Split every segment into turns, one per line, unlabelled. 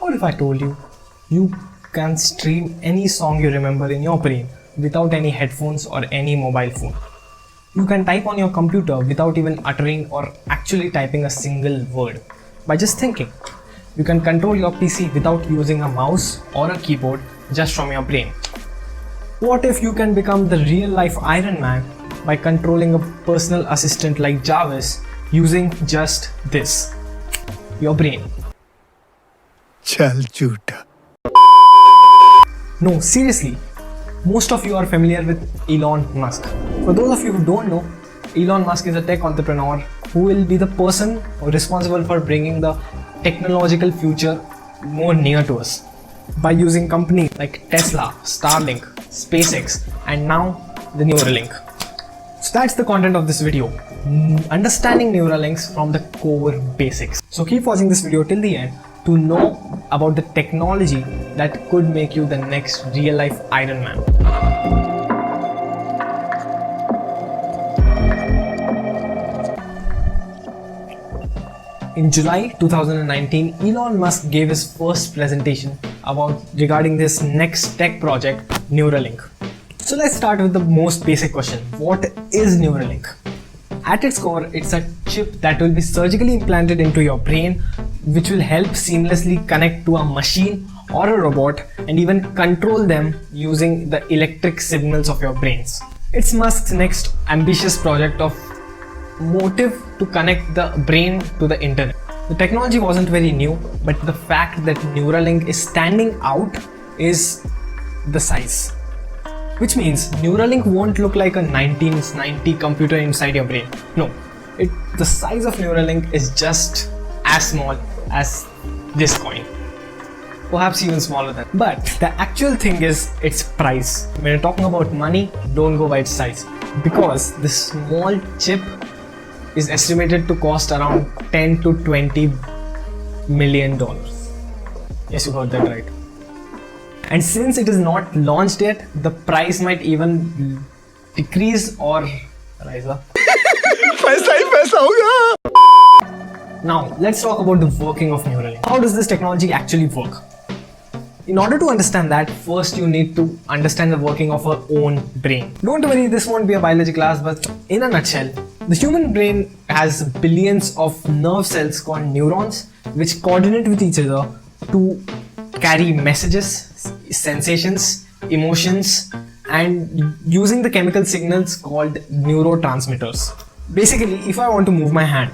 What if I told you, you can stream any song you remember in your brain without any headphones or any mobile phone? You can type on your computer without even uttering or actually typing a single word, by just thinking. You can control your PC without using a mouse or a keyboard, just from your brain. What if you can become the real life Iron Man by controlling a personal assistant like Jarvis using just this, your brain?
Chal jhoota.
No, seriously, most of you are familiar with Elon Musk. For those of you who don't know, Elon Musk is a tech entrepreneur who will be the person responsible for bringing the technological future more near to us by using companies like Tesla, Starlink, SpaceX, and now the Neuralink. So that's the content of this video, understanding Neuralinks from the core basics. So keep watching this video till the end to know about the technology that could make you the next real life Iron Man. In July 2019, Elon Musk gave his first presentation regarding this next tech project, Neuralink. So let's start with the most basic question. What is Neuralink? At its core, it's a chip that will be surgically implanted into your brain, which will help seamlessly connect to a machine or a robot and even control them using the electric signals of your brains. It's Musk's next ambitious project of motive to connect the brain to the internet. The technology wasn't very new, but the fact that Neuralink is standing out is the size. Which means Neuralink won't look like a 1990 computer inside your brain. No, the size of Neuralink is just as small as this coin. Perhaps even smaller than. But the actual thing is its price. When you're talking about money, don't go by its size. Because this small chip is estimated to cost around $10 to $20 million. Yes, you heard that right. And since it is not launched yet, the price might even decrease or rise up. Now, let's talk about the working of Neuralink. How does this technology actually work? In order to understand that, first you need to understand the working of our own brain. Don't worry, this won't be a biology class, but in a nutshell, the human brain has billions of nerve cells called neurons, which coordinate with each other to carry messages, sensations, emotions, and using the chemical signals called neurotransmitters. Basically, if I want to move my hand,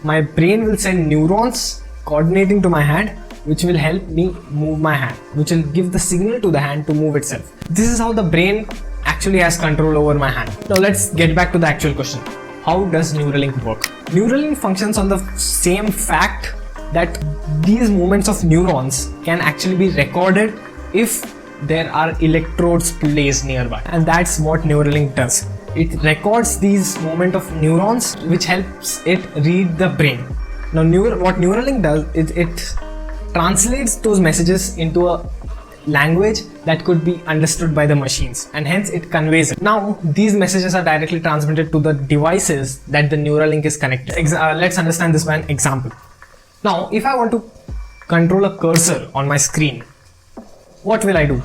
my brain will send neurons coordinating to my hand, which will help me move my hand, which will give the signal to the hand to move itself. This is how the brain actually has control over my hand. Now let's get back to the actual question. How does Neuralink work? Neuralink functions on the same fact that these movements of neurons can actually be recorded if there are electrodes placed nearby. And that's what Neuralink does. It records these movements of neurons, which helps it read the brain. Now what Neuralink does is it translates those messages into a language that could be understood by the machines, and hence it conveys it. Now these messages are directly transmitted to the devices that the Neuralink is connected. Let's understand this by an example. Now if I want to control a cursor on my screen, what will I do?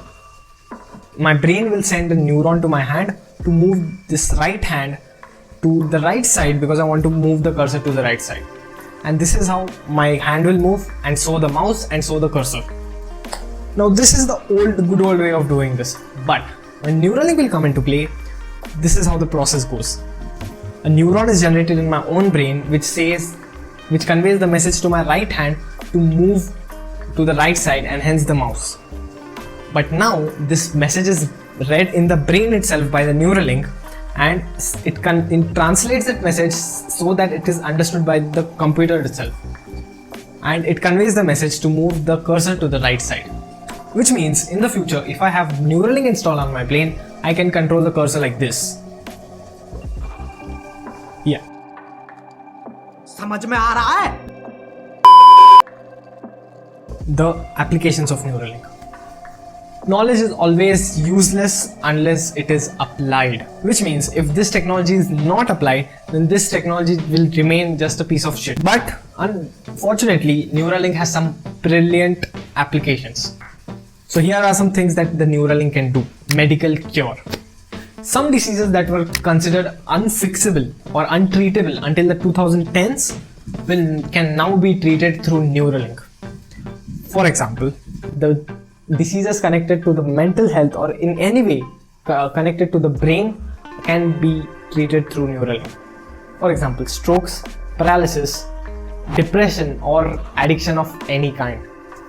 My brain will send a neuron to my hand to move this right hand to the right side because I want to move the cursor to the right side. And this is how my hand will move, and so the mouse, and so the cursor. Now this is the good old way of doing this, but when Neuralink will come into play, this is how the process goes. A neuron is generated in my own brain which conveys the message to my right hand to move to the right side, and hence the mouse. But now this message is read in the brain itself by the Neuralink, and it translates that message so that it is understood by the computer itself, and it conveys the message to move the cursor to the right side. Which means in the future, if I have Neuralink installed on my brain, I can control the cursor like this. Yeah. समझ में आ रहा है? The applications of Neuralink. Knowledge is always useless unless it is applied. Which means if this technology is not applied, then this technology will remain just a piece of shit. But unfortunately, Neuralink has some brilliant applications. So here are some things that the Neuralink can do. Medical cure. Some diseases that were considered unfixable or untreatable until the 2010s can now be treated through Neuralink. For example, the diseases connected to the mental health or in any way connected to the brain can be treated through Neuralink. For example, strokes, paralysis, depression or addiction of any kind.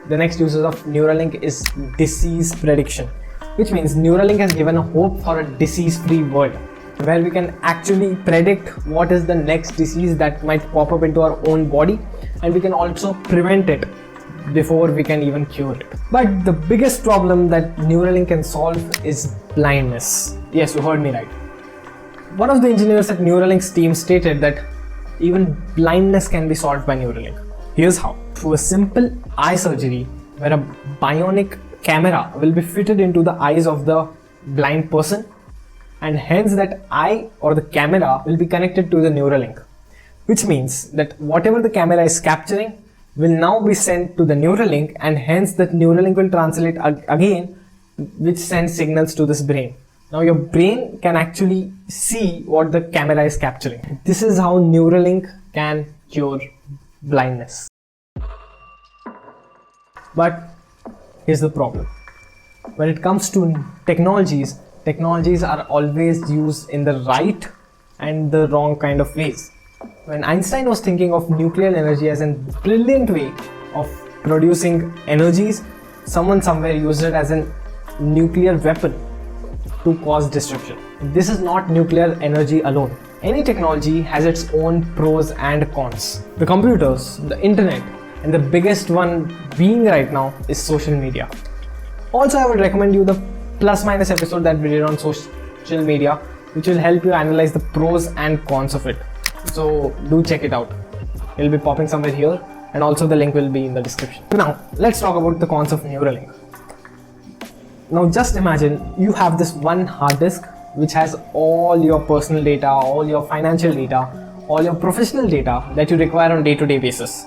The next uses of Neuralink is disease prediction, which means Neuralink has given a hope for a disease-free world where we can actually predict what is the next disease that might pop up into our own body, and we can also prevent it before we can even cure it. But the biggest problem that Neuralink can solve is blindness. Yes, you heard me right. One of the engineers at Neuralink's team stated that even blindness can be solved by Neuralink. Here's how. Through a simple eye surgery where a bionic camera will be fitted into the eyes of the blind person, and hence that eye or the camera will be connected to the Neuralink, which means that whatever the camera is capturing will now be sent to the Neuralink, and hence that Neuralink will translate again, which sends signals to this brain. Now your brain can actually see what the camera is capturing. This is how Neuralink can cure blindness. But here's the problem. When it comes to technologies are always used in the right and the wrong kind of ways. When Einstein was thinking of nuclear energy as a brilliant way of producing energies, someone somewhere used it as a nuclear weapon to cause destruction. This is not nuclear energy alone. Any technology has its own pros and cons. The computers, the internet, and the biggest one being right now is social media. Also, I would recommend you the plus minus episode that we did on social media, which will help you analyze the pros and cons of it. So do check it out. It will be popping somewhere here, and also the link will be in the description. Now let's talk about the cons of Neuralink. Now just imagine you have this one hard disk which has all your personal data, all your financial data, all your professional data that you require on day-to-day basis.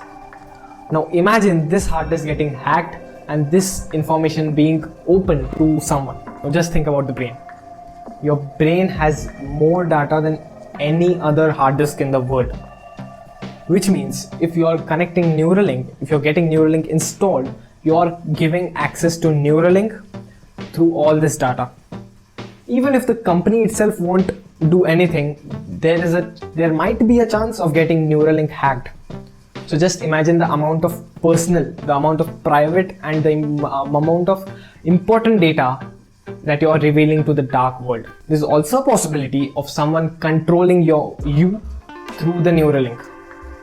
Now imagine this hard disk getting hacked and this information being open to someone. Now just think about the brain. Your brain has more data than any other hard disk in the world, which means if you are connecting Neuralink, if you're getting Neuralink installed, you are giving access to Neuralink through all this data. Even if the company itself won't do anything, there might be a chance of getting Neuralink hacked. So just imagine the amount of personal, the amount of private, and the amount of important data that you are revealing to the dark world. There's also a possibility of someone controlling you through the Neuralink,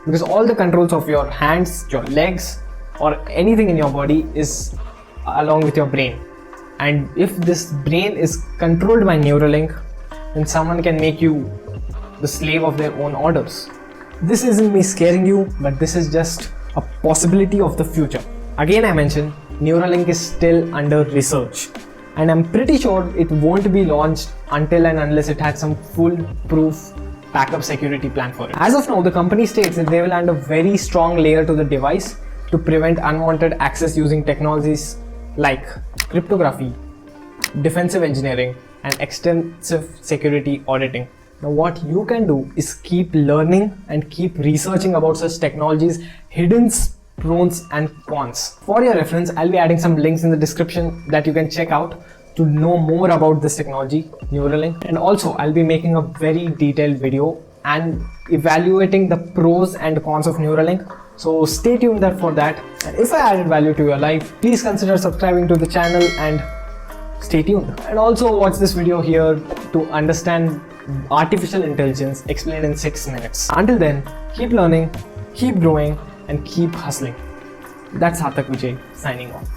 because all the controls of your hands, your legs, or anything in your body is along with your brain. And if this brain is controlled by Neuralink, then someone can make you the slave of their own orders. This isn't me scaring you, but this is just a possibility of the future. Again, I mentioned Neuralink is still under research, and I'm pretty sure it won't be launched until and unless it has some foolproof backup security plan for it. As of now, the company states that they will add a very strong layer to the device to prevent unwanted access using technologies like cryptography, defensive engineering, and extensive security auditing. Now what you can do is keep learning and keep researching about such technologies, hidden pros and cons. For your reference, I'll be adding some links in the description that you can check out to know more about this technology, Neuralink. And also I'll be making a very detailed video and evaluating the pros and cons of Neuralink. So stay tuned there for that. And if I added value to your life, please consider subscribing to the channel and stay tuned. And also watch this video here to understand artificial intelligence explained in 6 minutes. Until then, keep learning, keep growing, and keep hustling. That's Sarthak Viche signing off.